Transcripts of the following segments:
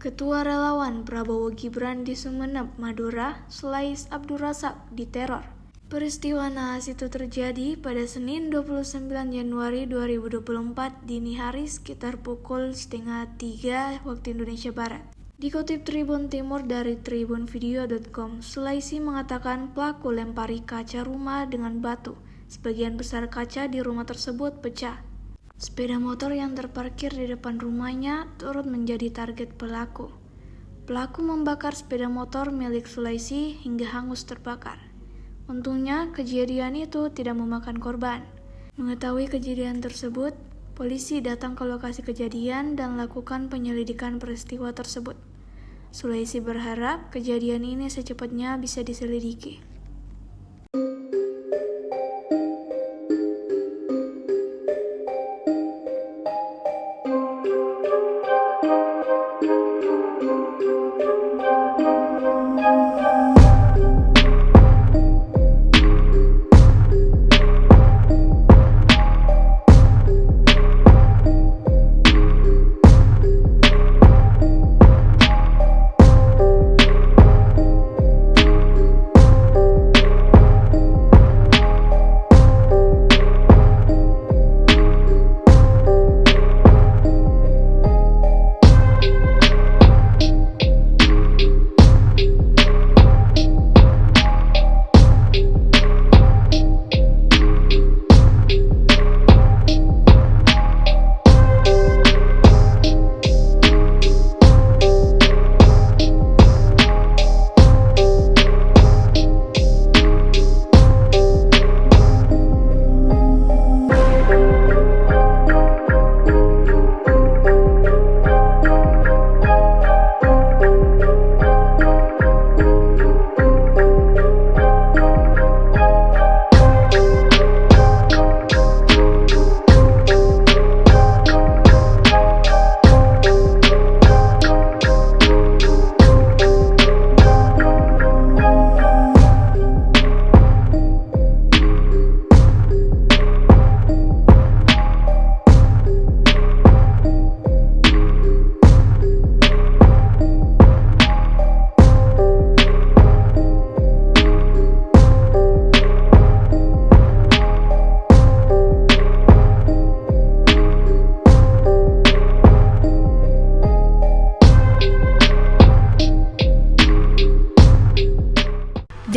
Ketua Relawan Prabowo Gibran di Sumeneb, Madura, Sulais Abdul Razak diteror. Peristiwa naas itu terjadi pada Senin 29 Januari 2024 dini hari sekitar pukul 2:30 waktu Indonesia Barat. Dikutip Tribun Timur dari tribunvideo.com, Sulaisi mengatakan pelaku lempari kaca rumah dengan batu. Sebagian besar kaca di rumah tersebut pecah. Sepeda motor yang terparkir di depan rumahnya turut menjadi target pelaku. Pelaku membakar sepeda motor milik Sulaisi hingga hangus terbakar. Untungnya kejadian itu tidak memakan korban. Mengetahui kejadian tersebut, polisi datang ke lokasi kejadian dan lakukan penyelidikan peristiwa tersebut. Sulaisi berharap kejadian ini secepatnya bisa diselidiki.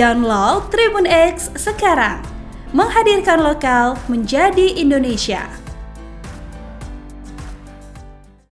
Download Tribun X sekarang, menghadirkan lokal menjadi Indonesia.